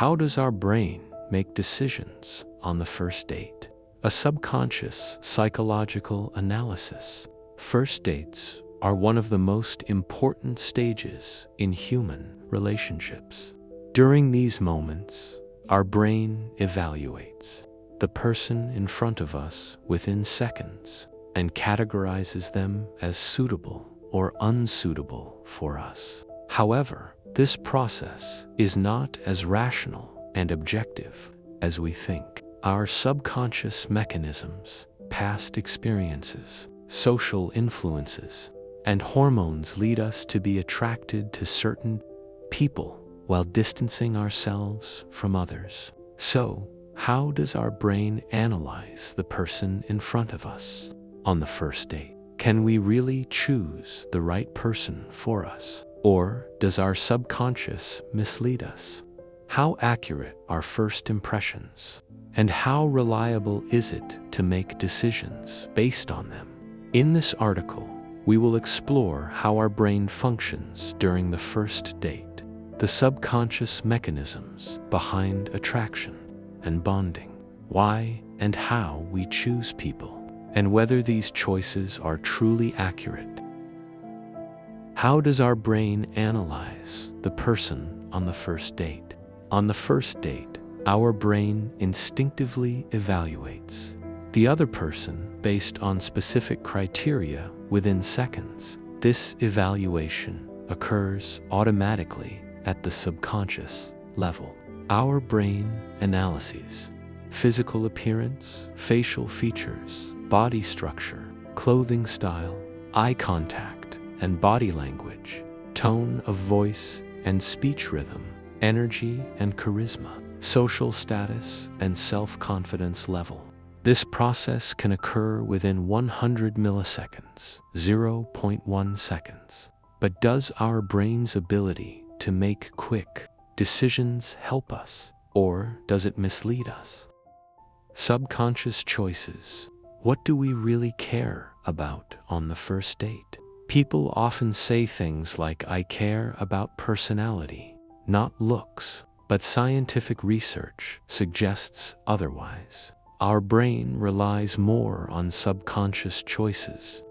How does our brain make decisions on the first date? A subconscious psychological analysis. First dates are one of the most important stages in human relationships. During these moments, our brain evaluates the person in front of us within seconds and categorizes them as suitable or unsuitable for us. However, this process is not as rational and objective as we think. Our subconscious mechanisms, past experiences, social influences, and hormones lead us to be attracted to certain people while distancing ourselves from others. So, how does our brain analyze the person in front of us on the first date? Can we really choose the right person for us? Or does our subconscious mislead us? How accurate are first impressions? And how reliable is it to make decisions based on them? In this article, we will explore how our brain functions during the first date, the subconscious mechanisms behind attraction and bonding, why and how we choose people, and whether these choices are truly accurate. How does our brain analyze the person on the first date? On the first date, our brain instinctively evaluates the other person based on specific criteria within seconds. This evaluation occurs automatically at the subconscious level. Our brain analyses physical appearance, facial features, body structure, clothing style, eye contact and body language, tone of voice and speech rhythm, energy and charisma, social status and self-confidence level. This process can occur within 100 milliseconds, 0.1 seconds. But does our brain's ability to make quick decisions help us, or does it mislead us? Subconscious choices. What do we really care about on the first date? People often say things like, "I care about personality, not looks," but scientific research suggests otherwise. Our brain relies more on subconscious choices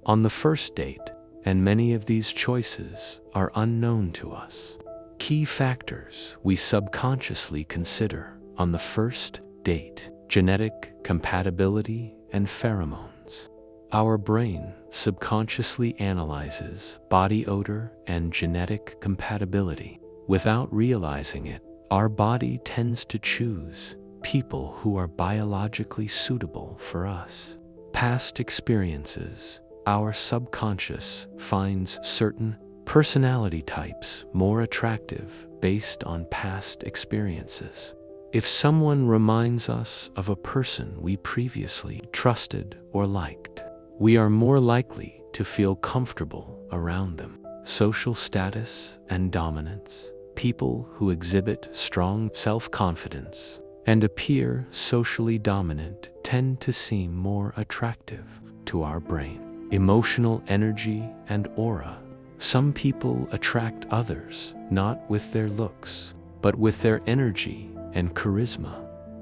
on the first date, and many of these choices are unknown to us. Key factors we subconsciously consider on the first date: genetic compatibility and pheromones. Our brain subconsciously analyzes body odor and genetic compatibility. Without realizing it, our body tends to choose people who are biologically suitable for us. Past experiences. Our subconscious finds certain personality types more attractive based on past experiences. If someone reminds us of a person we previously trusted or liked, we are more likely to feel comfortable around them. Social status and dominance. People who exhibit strong self-confidence and appear socially dominant tend to seem more attractive to our brain. Emotional energy and aura. Some people attract others not with their looks, but with their energy and charisma.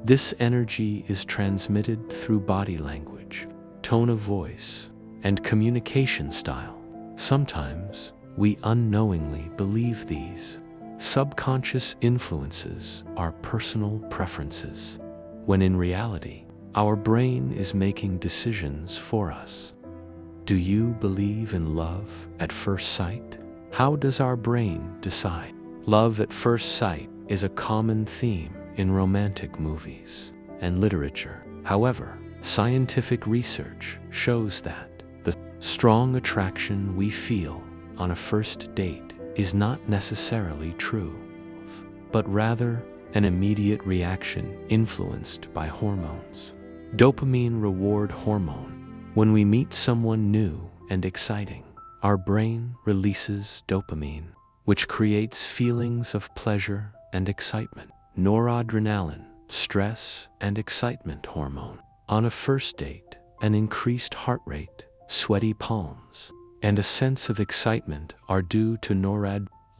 This energy is transmitted through body language, tone of voice, and communication style. Sometimes we unknowingly believe these subconscious influences are personal preferences, when in reality, our brain is making decisions for us. Do you believe in love at first sight? How does our brain decide? Love at first sight is a common theme in romantic movies and literature. However, scientific research shows that the strong attraction we feel on a first date is not necessarily true, but rather an immediate reaction influenced by hormones. Dopamine reward hormone. When we meet someone new and exciting, our brain releases dopamine, which creates feelings of pleasure and excitement. Noradrenaline, stress and excitement hormone. On a first date, an increased heart rate, sweaty palms, and a sense of excitement are due to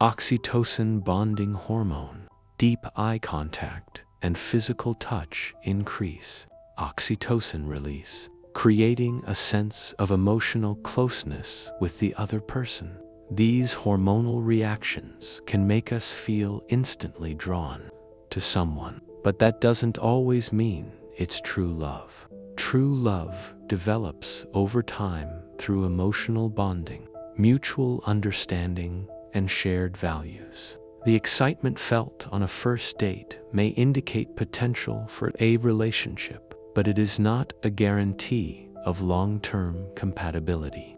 oxytocin bonding hormone. Deep eye contact and physical touch increase oxytocin release, creating a sense of emotional closeness with the other person. These hormonal reactions can make us feel instantly drawn to someone, but that doesn't always mean it's true love. True love develops over time through emotional bonding, mutual understanding, and shared values. The excitement felt on a first date may indicate potential for a relationship, but it is not a guarantee of long-term compatibility.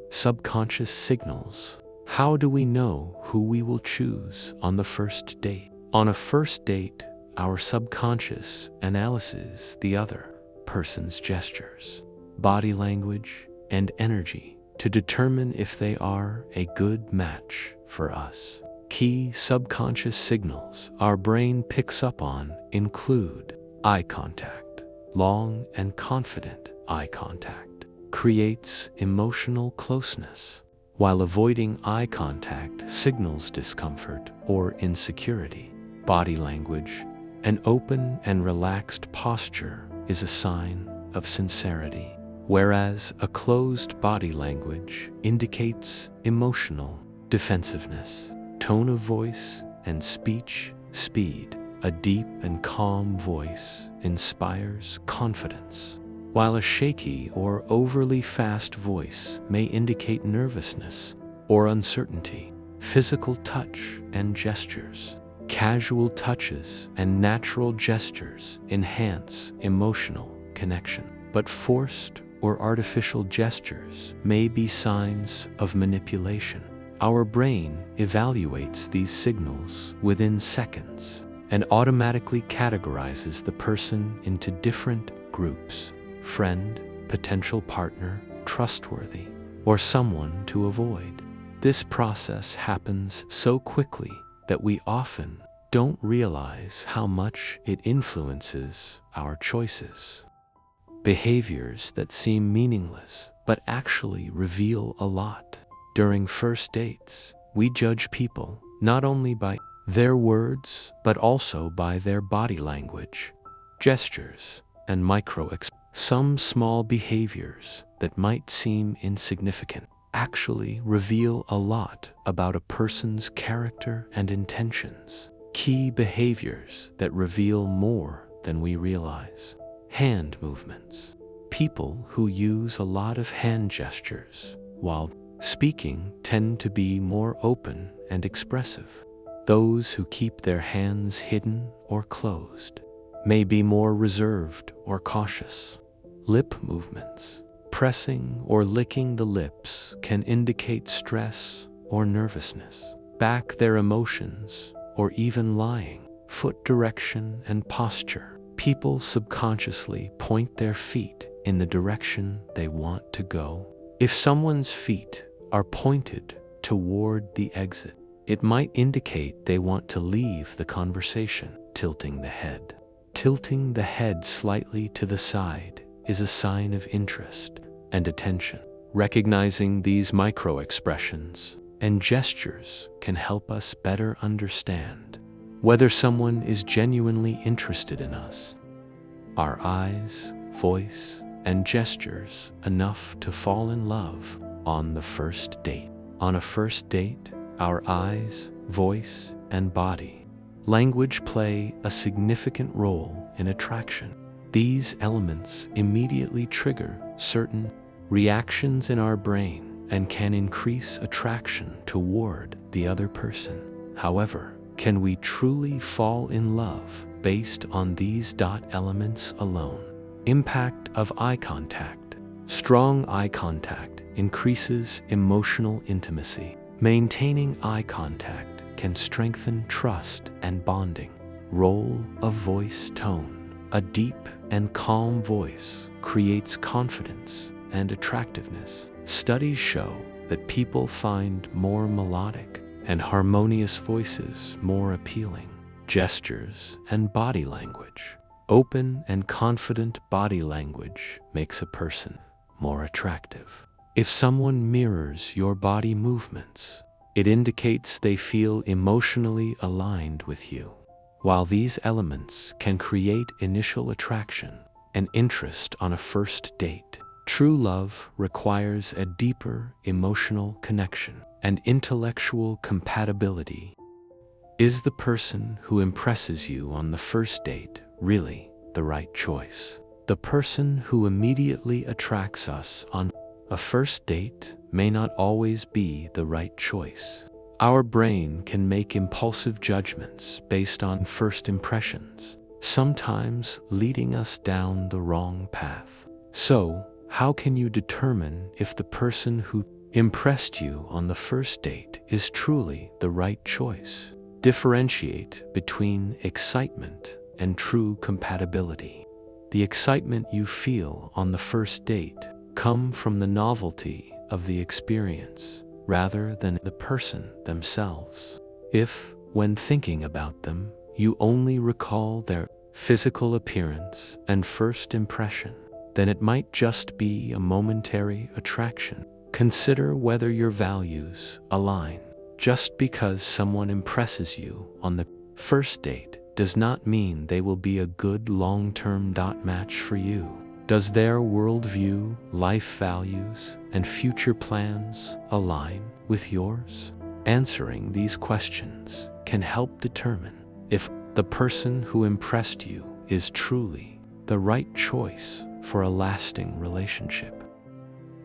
Subconscious signals. How do we know who we will choose on the first date? On a first date, our subconscious analyzes the other person's gestures, body language, and energy to determine if they are a good match for us. Key subconscious signals our brain picks up on include eye contact. Long and confident eye contact creates emotional closeness, while avoiding eye contact signals discomfort or insecurity. Body language. An open and relaxed posture is a sign of sincerity, whereas a closed body language indicates emotional defensiveness. Tone of voice and speech speed. A deep and calm voice inspires confidence, while a shaky or overly fast voice may indicate nervousness or uncertainty. Physical touch and gestures. Casual touches and natural gestures enhance emotional connection, but forced or artificial gestures may be signs of manipulation. Our brain evaluates these signals within seconds and automatically categorizes the person into different groups: friend, potential partner, trustworthy, or someone to avoid. This process happens so quickly that we often don't realize how much it influences our choices. Behaviors that seem meaningless but actually reveal a lot. During first dates, we judge people not only by their words but also by their body language, gestures, and micro-expressions. Some small behaviors that might seem insignificant actually reveal a lot about a person's character and intentions. Key behaviors that reveal more than we realize. Hand movements. People who use a lot of hand gestures while speaking tend to be more open and expressive. Those who keep their hands hidden or closed may be more reserved or cautious. Lip movements. Pressing or licking the lips can indicate stress or nervousness. Back their emotions or even lying. Foot direction and posture. People subconsciously point their feet in the direction they want to go. If someone's feet are pointed toward the exit, it might indicate they want to leave the conversation. Tilting the head. Tilting the head slightly to the side is a sign of interest and attention. Recognizing these micro-expressions and gestures can help us better understand whether someone is genuinely interested in us. Our eyes, voice, and gestures enough to fall in love on the first date. On a first date, our eyes, voice, and body language play a significant role in attraction. These elements immediately trigger certain reactions in our brain and can increase attraction toward the other person. However, can we truly fall in love based on these elements alone? Impact of eye contact. Strong eye contact increases emotional intimacy. Maintaining eye contact can strengthen trust and bonding. Role of voice tone. A deep and calm voice creates confidence and attractiveness. Studies show that people find more melodic and harmonious voices more appealing. Gestures and body language. Open and confident body language makes a person more attractive. If someone mirrors your body movements, it indicates they feel emotionally aligned with you. While these elements can create initial attraction and interest on a first date, true love requires a deeper emotional connection and intellectual compatibility. Is the person who impresses you on the first date really the right choice? The person who immediately attracts us on a first date may not always be the right choice. Our brain can make impulsive judgments based on first impressions, sometimes leading us down the wrong path. So, how can you determine if the person who impressed you on the first date is truly the right choice? Differentiate between excitement and true compatibility. The excitement you feel on the first date comes from the novelty of the experience rather than the person themselves. If, when thinking about them, you only recall their physical appearance and first impression, then it might just be a momentary attraction. Consider whether your values align. Just because someone impresses you on the first date does not mean they will be a good long-term match for you. Does their worldview, life values, and future plans align with yours? Answering these questions can help determine if the person who impressed you is truly the right choice for a lasting relationship.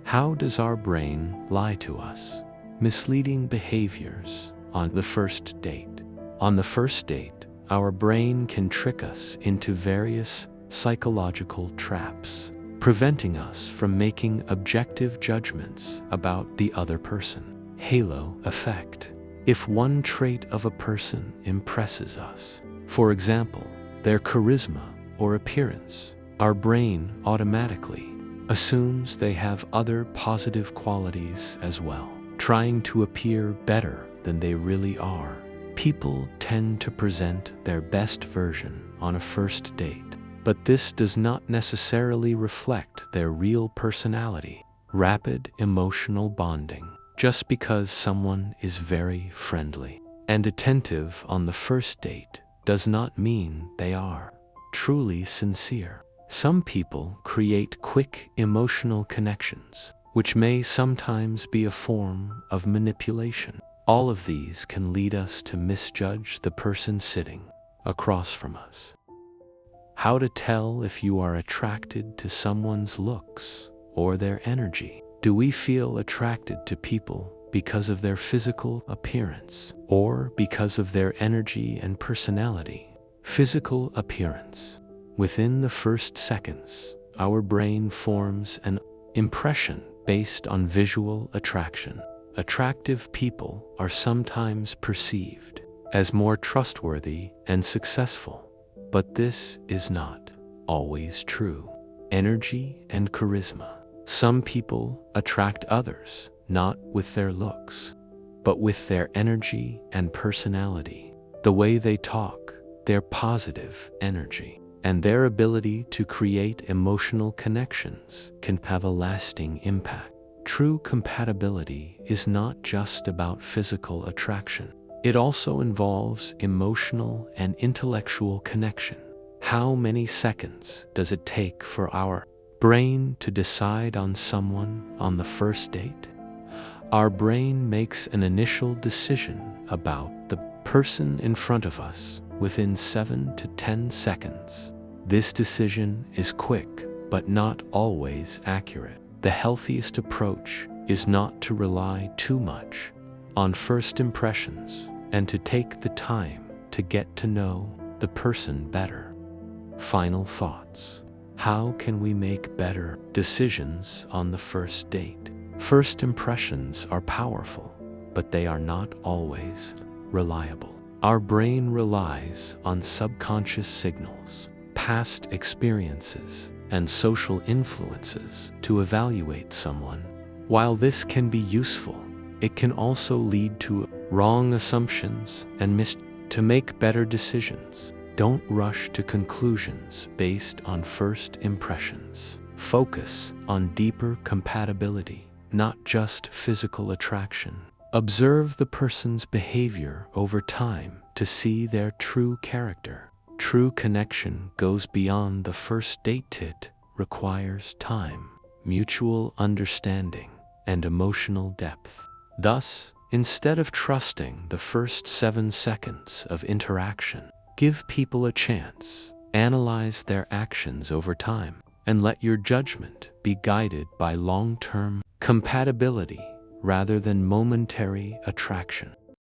How does our brain lie to us? Misleading behaviors on the first date. On the first date, our brain can trick us into various psychological traps, preventing us from making objective judgments about the other person. Halo effect. If one trait of a person impresses us, for example, their charisma or appearance, our brain automatically assumes they have other positive qualities as well, trying to appear better than they really are. People tend to present their best version on a first date, but this does not necessarily reflect their real personality. Rapid emotional bonding. Just because someone is very friendly and attentive on the first date does not mean they are truly sincere. Some people create quick emotional connections, which may sometimes be a form of manipulation. All of these can lead us to misjudge the person sitting across from us. How to tell if you are attracted to someone's looks or their energy. Do we feel attracted to people because of their physical appearance or because of their energy and personality? Physical appearance. Within the first seconds, our brain forms an impression based on visual attraction. Attractive people are sometimes perceived as more trustworthy and successful, but this is not always true. Energy and charisma. Some people attract others not with their looks, but with their energy and personality. The way they talk, their positive energy, and their ability to create emotional connections can have a lasting impact. True compatibility is not just about physical attraction. It also involves emotional and intellectual connection. How many seconds does it take for our brain to decide on someone on the first date? Our brain makes an initial decision about the person in front of us within 7 to 10 seconds. This decision is quick, but not always accurate. The healthiest approach is not to rely too much on first impressions and to take the time to get to know the person better. Final thoughts. How can we make better decisions on the first date? First impressions are powerful, but they are not always reliable. Our brain relies on subconscious signals, past experiences, and social influences to evaluate someone. While this can be useful, it can also lead to wrong assumptions and to make better decisions. Don't rush to conclusions based on first impressions. Focus on deeper compatibility, not just physical attraction. Observe the person's behavior over time to see their true character. True connection goes beyond the first date. It requires time, mutual understanding, and emotional depth. Thus, instead of trusting the first 7 seconds of interaction, give people a chance, analyze their actions over time, and let your judgment be guided by long-term compatibility rather than momentary attraction.